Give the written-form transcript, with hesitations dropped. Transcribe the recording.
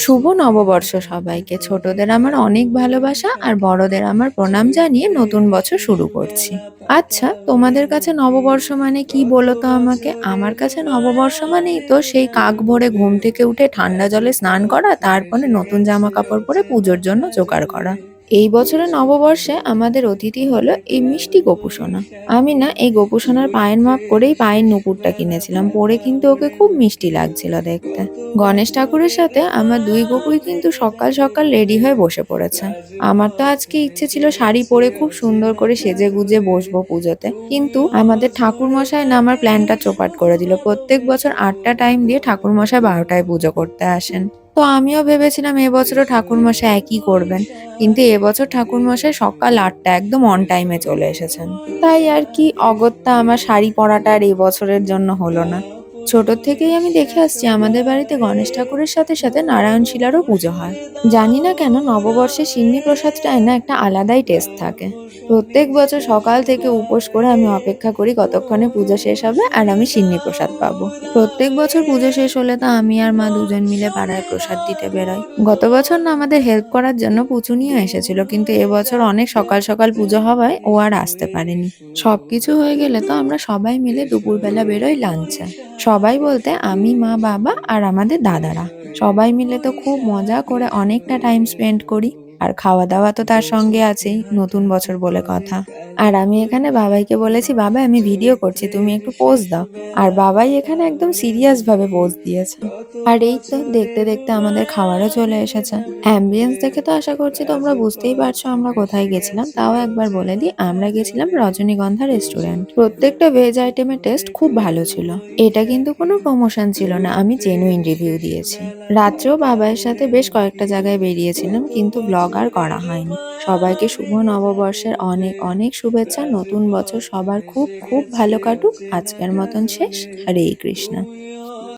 শুভ নববর্ষ সবাইকে। ছোটদের আমার অনেক ভালোবাসা আর বড়দের আমার প্রণাম জানিয়ে নতুন বছর শুরু করছি। আচ্ছা, তোমাদের কাছে নববর্ষ মানে কি বলো তো আমাকে? আমার কাছে নববর্ষ মানেই তো সেই কাক ভোরে ঘুম থেকে উঠে ঠান্ডা জলে স্নান করা, তারপরে নতুন জামা কাপড় পরে পুজোর জন্য জোগাড় করা। এই বছরের নববর্ষে আমাদের অতিথি হলো এই মিষ্টি গোপুসোনা। আমি না এই গোপুসোনার পায়ের মাপ করেই পায়ের নুপুরটা কিনেছিলাম, পরে কিন্তু ওকে খুব মিষ্টি লাগছিল দেখতে। গণেশ ঠাকুরের সাথে আমার দুই গপুই কিন্তু সকাল সকাল রেডি হয়ে বসে পড়েছে। আমার তো আজকে ইচ্ছে ছিল শাড়ি পরে খুব সুন্দর করে সেজে গুজে বসবো পুজোতে, কিন্তু আমাদের ঠাকুর মশাই না আমার প্ল্যানটা চোপাট করে দিল। প্রত্যেক বছর ৮টা টাইম দিয়ে ঠাকুর মশাই ১২টায় পুজো করতে আসেন। তো আমিও ভেবেছিলাম এবছরও ঠাকুর মশাই একই করবেন, কিন্তু এবছর ঠাকুর মশাই সকাল ৮টা একদম অন টাইমে চলে এসেছেন। তাই আর কি, অগত্যা আমার শাড়ি পরাটা আর এবছরের জন্য হলো না। ছোট থেকেই আমি দেখে আসছি আমাদের বাড়িতে গণেশ ঠাকুরের সাথে সাথে নারায়ণ শিলারও পুজো হয়। জানি না কেন নববর্ষে সিন্নি প্রসাদটায় না একটা আলাদাই টেস্ট থাকে। প্রত্যেক বছর সকাল থেকে উপোস করে আমি অপেক্ষা করি কতক্ষণে পুজো শেষ হবে আর আমি সিন্নি প্রসাদ পাবো। প্রত্যেক বছর পুজো শেষ হলে তো আমি আর মা দুজন মিলে পাড়ায় প্রসাদ দিতে বেরোই। গত বছর না আমাদের হেল্প করার জন্য পুচুনিও এসেছিল, কিন্তু এবছর অনেক সকাল সকাল পুজো হওয়ায় ও আর আসতে পারেনি। সবকিছু হয়ে গেলে তো আমরা সবাই মিলে দুপুরবেলা বেরোই লাঞ্চে। সবাই বলতে আমি, মা, বাবা আর আমাদের দাদারা। সবাই মিলে তো খুব মজা করে অনেকটা টাইম স্পেন্ড করি। আর খাওয়া দাওয়া তো তার সঙ্গে আছেই, নতুন বছর বলে কথা। আর আমি এখানে বাবাইকে বলেছি, বাবা আমি ভিডিও করছি, তুমি একটু পোজ দাও। আর বাবাই এখানে একদম সিরিয়াস ভাবে পোজ দিয়েছে। আর এই তো দেখতে দেখতে আমাদের খাবারও চলে এসেছে। অ্যাম্বিয়েন্স দেখে তো আশা করছি তোমরা বুঝতেই পারছো আমরা কোথায় গেছিলাম। তাও একবার বলে দিই, আমরা গেছিলাম রজনীগন্ধা রেস্টুরেন্ট। প্রত্যেকটা ভেজ আইটেমের টেস্ট খুব ভালো ছিল। এটা কিন্তু কোনো প্রমোশন ছিল না, আমি জেনুইন রিভিউ দিয়েছি। রাত্রেও বাবার সাথে বেশ কয়েকটা জায়গায় বেরিয়েছিলাম, কিন্তু ব্লগ আর করা হয়নি। সবাইকে শুভ নববর্ষের অনেক অনেক শুভেচ্ছা। নতুন বছর সবার খুব খুব ভালো কাটুক। আজকের মতন শেষ। হরে কৃষ্ণ।